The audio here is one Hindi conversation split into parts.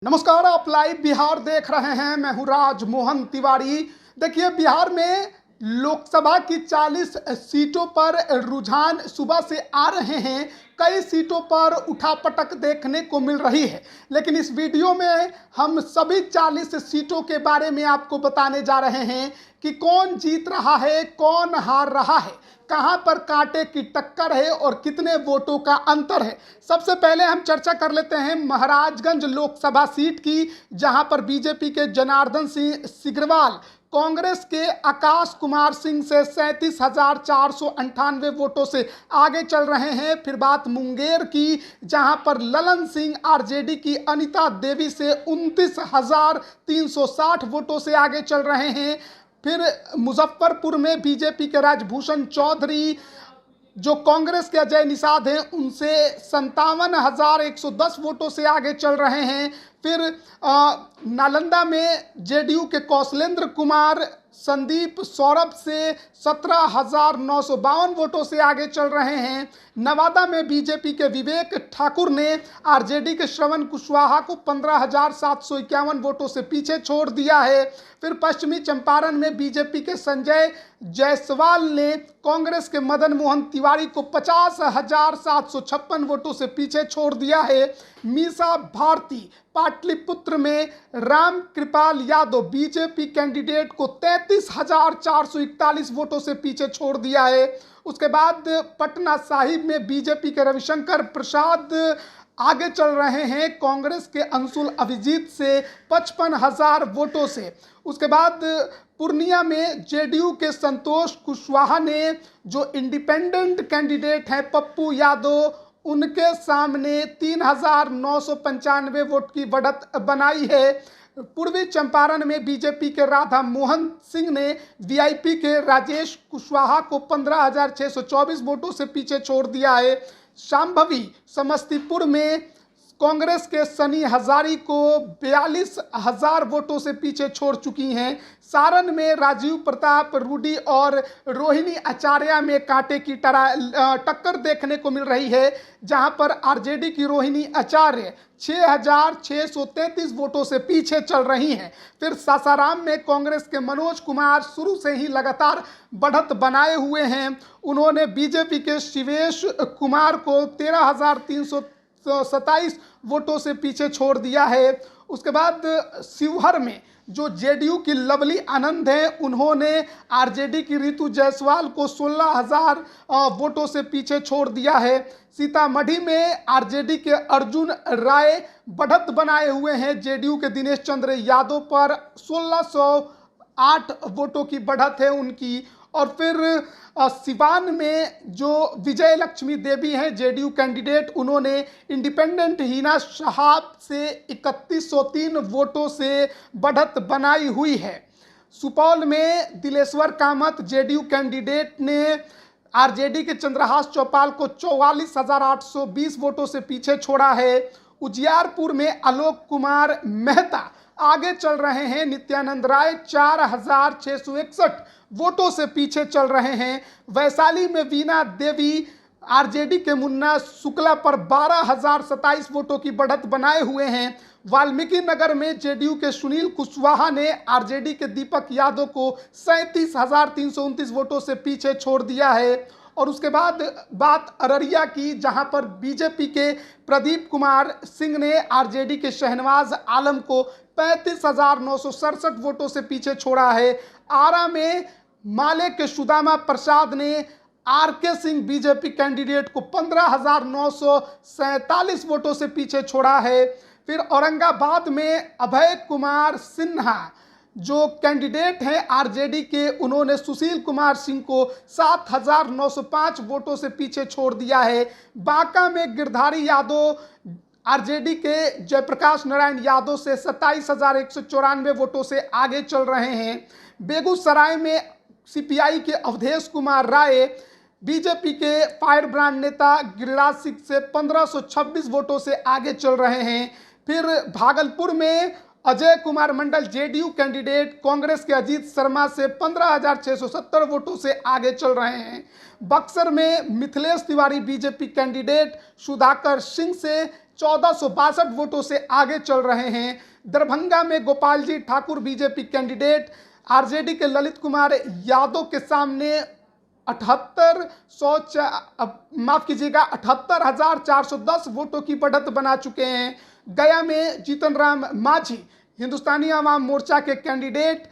नमस्कार, आप लाइव बिहार देख रहे हैं। मैं हूं राजमोहन तिवारी। देखिए, बिहार में लोकसभा की 40 सीटों पर रुझान सुबह से आ रहे हैं। कई सीटों पर उठापटक देखने को मिल रही है, लेकिन इस वीडियो में हम सभी 40 सीटों के बारे में आपको बताने जा रहे हैं कि कौन जीत रहा है, कौन हार रहा है, कहां पर कांटे की टक्कर है और कितने वोटों का अंतर है। सबसे पहले हम चर्चा कर लेते हैं महाराजगंज लोकसभा सीट की, जहां पर बीजेपी के जनार्दन सिंह सिग्रीवाल कांग्रेस के आकाश कुमार सिंह से 37,498 वोटों से आगे चल रहे हैं। फिर बात मुंगेर की, जहां पर ललन सिंह आरजेडी की अनिता देवी से 29,360 वोटों से आगे चल रहे हैं। फिर मुजफ्फरपुर में बीजेपी के राजभूषण चौधरी, जो कांग्रेस के अजय निषाद हैं, उनसे 57,110 वोटों से आगे चल रहे हैं। फिर नालंदा में जेडीयू के कौशलेंद्र कुमार संदीप सौरभ से 17,952 वोटों से आगे चल रहे हैं। नवादा में बीजेपी के विवेक ठाकुर ने आरजेडी के श्रवण कुशवाहा को 15,751 वोटों से पीछे छोड़ दिया है। फिर पश्चिमी चंपारण में बीजेपी के संजय जायसवाल ने कांग्रेस के मदन मोहन तिवारी को 50,756 वोटों से पीछे छोड़ दिया है। मीसा भारती पाटलिपुत्र में राम कृपाल यादव बीजेपी कैंडिडेट को 33,441 वोटों से पीछे छोड़ दिया है। उसके बाद पटना साहिब में बीजेपी के रविशंकर प्रसाद आगे चल रहे हैं कांग्रेस के अंशुल अभिजीत से 55,000 वोटों से। उसके बाद पूर्णिया में जेडीयू के संतोष कुशवाहा ने, जो इंडिपेंडेंट कैंडिडेट हैं पप्पू यादव, उनके सामने 3,995 वोट की बढ़त बनाई है। पूर्वी चंपारण में बीजेपी के राधा मोहन सिंह ने वीआईपी के राजेश कुशवाहा को 15,624 वोटों से पीछे छोड़ दिया है। शांभवी समस्तीपुर में कांग्रेस के सनी हजारी को 42,000 वोटों से पीछे छोड़ चुकी हैं। सारण में राजीव प्रताप रूडी और रोहिणी आचार्य में कांटे की टक्कर देखने को मिल रही है, जहां पर आरजेडी की रोहिणी आचार्य 6,633 वोटों से पीछे चल रही हैं। फिर सासाराम में कांग्रेस के मनोज कुमार शुरू से ही लगातार बढ़त बनाए हुए हैं। उन्होंने बीजेपी के शिवेश कुमार को 13,327 वोटों से पीछे छोड़ दिया है। उसके बाद शिवहर में जो जेडीयू की लवली आनंद है, उन्होंने आरजेडी की रितु जायसवाल को 16,000 वोटों से पीछे छोड़ दिया है। सीतामढ़ी में आरजेडी के अर्जुन राय बढ़त बनाए हुए हैं। जेडीयू के दिनेश चंद्र यादव पर 1,608 वोटों की बढ़त है उनकी। और फिर सिवान में जो विजय लक्ष्मी देवी हैं जेडीयू कैंडिडेट, उन्होंने इंडिपेंडेंट हिना शहाब से 3,103 वोटों से बढ़त बनाई हुई है। सुपौल में दिलेश्वर कामत जेडीयू कैंडिडेट ने आरजेडी के चंद्रहास चौपाल को 44,820 वोटों से पीछे छोड़ा है। उजियारपुर में आलोक कुमार मेहता आगे चल रहे हैं। नित्यानंद राय 4,661 वोटों से पीछे चल रहे हैं। वैशाली में वीना देवी आरजेडी के मुन्ना शुक्ला पर 12,027 वोटों की बढ़त बनाए हुए हैं। वाल्मीकि नगर में जेडीयू के सुनील कुशवाहा ने आरजेडी के दीपक यादव को 37,329 वोटों से पीछे छोड़ दिया है। और उसके बाद बात अररिया की, जहां पर बीजेपी के प्रदीप कुमार सिंह ने आरजेडी के शहनवाज आलम को 35,967 वोटों से पीछे छोड़ा है। आरा में माले के सुदामा प्रसाद ने आरके सिंह बीजेपी कैंडिडेट को 15,947 वोटों से पीछे छोड़ा है। फिर औरंगाबाद में अभय कुमार सिन्हा जो कैंडिडेट हैं आरजेडी के, उन्होंने सुशील कुमार सिंह को 7,905 वोटों से पीछे छोड़ दिया है। बांका में गिरधारी यादव आरजेडी के जयप्रकाश नारायण यादव से 27,194 वोटों से आगे चल रहे हैं। बेगूसराय में सीपीआई के अवधेश कुमार राय बीजेपी के फायर ब्रांड नेता गिरिराज सिंह से 1,526 वोटों से आगे चल रहे हैं। फिर भागलपुर में अजय कुमार मंडल जेडीयू कैंडिडेट कांग्रेस के अजीत शर्मा से 15,670 वोटों से आगे चल रहे हैं। बक्सर में मिथिलेश तिवारी बीजेपी कैंडिडेट सुधाकर सिंह से 1462 वोटों से आगे चल रहे हैं। दरभंगा में Gopal ji Thakur BJP candidate RJD के ललित कुमार यादव के सामने 78,410 वोटों की बढ़त बना चुके हैं। गया में जीतन राम मांझी हिंदुस्तानी आवाम मोर्चा के कैंडिडेट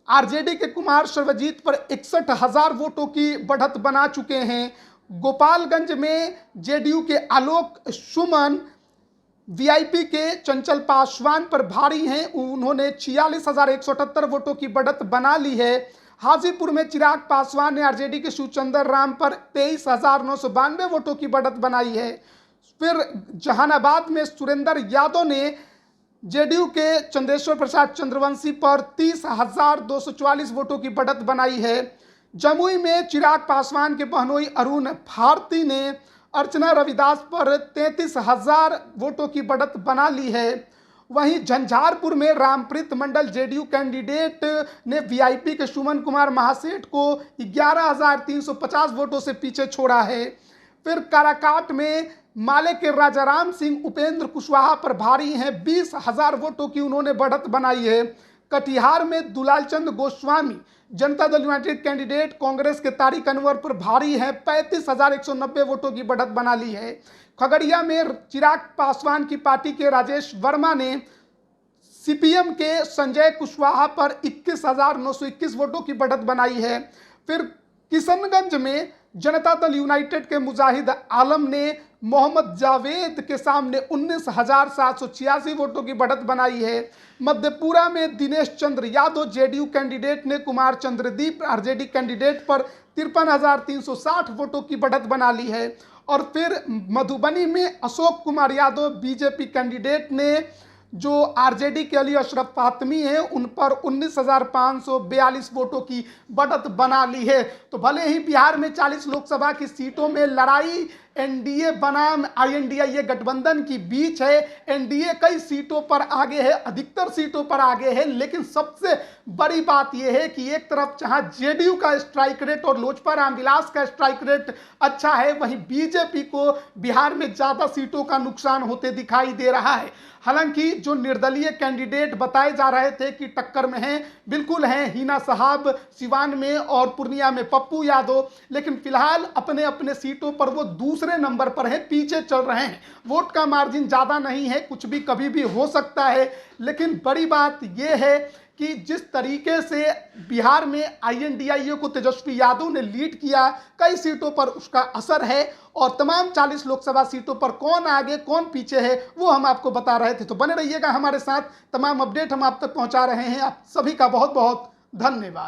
आरजेडी के कुमार सर्वजीत पर 61,000 वोटों की बढ़त बना चुके हैं। गोपालगंज में जेडीयू के आलोक सुमन वीआईपी के चंचल पासवान पर भारी हैं, उन्होंने 46,178 वोटों की बढ़त बना ली है। हाजीपुर में चिराग पासवान ने आरजेडी के शिवचंद्र राम पर 23,992 वोटों की बढ़त बनाई है। फिर जहानाबाद में सुरेंद्र यादव ने जेडीयू के चंदेश्वर प्रसाद चंद्रवंशी पर 30,244 वोटों की बढ़त बनाई है। जमुई में चिराग पासवान के बहनोई अरुण भारती ने अर्चना रविदास पर 33,000 वोटों की बढ़त बना ली है। वहीं झंझारपुर में रामप्रीत मंडल जेडीयू कैंडिडेट ने वीआईपी के सुमन कुमार महासेठ को 11,350 वोटों से पीछे छोड़ा है। फिर काराकाट में माले के राजाराम सिंह उपेंद्र कुशवाहा पर भारी हैं, 20,000 वोटों की उन्होंने बढ़त बनाई है। कटिहार में दुलालचंद गोस्वामी जनता दल यूनाइटेड कैंडिडेट कांग्रेस के तारिक अनवर पर भारी है, 35,190 वोटों की बढ़त बना ली है। खगड़िया में चिराग पासवान की पार्टी के राजेश वर्मा ने सीपीएम के संजय कुशवाहा पर 21,921 वोटों की बढ़त बनाई है। फिर किशनगंज में जनता दल यूनाइटेड के मुजाहिद आलम ने मोहम्मद जावेद के सामने 19,786 वोटों की बढ़त बनाई है। मधेपुरा में दिनेश चंद्र यादव जेडीयू कैंडिडेट ने कुमार चंद्रदीप आरजेडी कैंडिडेट पर 53,360 वोटों की बढ़त बना ली है। और फिर मधुबनी में अशोक कुमार यादव बीजेपी कैंडिडेट ने जो आरजेडी के अली अशरफ फातमी हैं उन पर 19,542 वोटों की बढ़त बना ली है। तो भले ही बिहार में 40 लोकसभा की सीटों में लड़ाई एनडीए बनाम आईएनडीए गठबंधन की बीच है, एनडीए कई सीटों पर आगे है, अधिकतर सीटों पर आगे है, लेकिन सबसे बड़ी बात यह है कि एक तरफ जहां जेडीयू का स्ट्राइक रेट और लोजपा रामविलास का स्ट्राइक रेट अच्छा है, वहीं बीजेपी को बिहार में ज्यादा सीटों का नुकसान होते दिखाई दे रहा है। हालांकि जो निर्दलीय कैंडिडेट बताए जा रहे थे कि टक्कर में हैं, बिल्कुल हैं, हिना साहब सिवान में और पूर्णिया में पप्पू यादव, लेकिन फिलहाल अपने अपने सीटों पर वो दूसरे नंबर पर हैं, पीछे चल रहे हैं। वोट का मार्जिन ज़्यादा नहीं है, कुछ भी कभी भी हो सकता है, लेकिन बड़ी बात यह है कि जिस तरीके से बिहार में आईएनडीआईए को तेजस्वी यादव ने लीड किया, कई सीटों पर उसका असर है और तमाम 40 लोकसभा सीटों पर कौन आगे कौन पीछे है वो हम आपको बता रहे थे। तो बने रहिएगा हमारे साथ, तमाम अपडेट हम आप तक पहुंचा रहे हैं। आप सभी का बहुत बहुत धन्यवाद।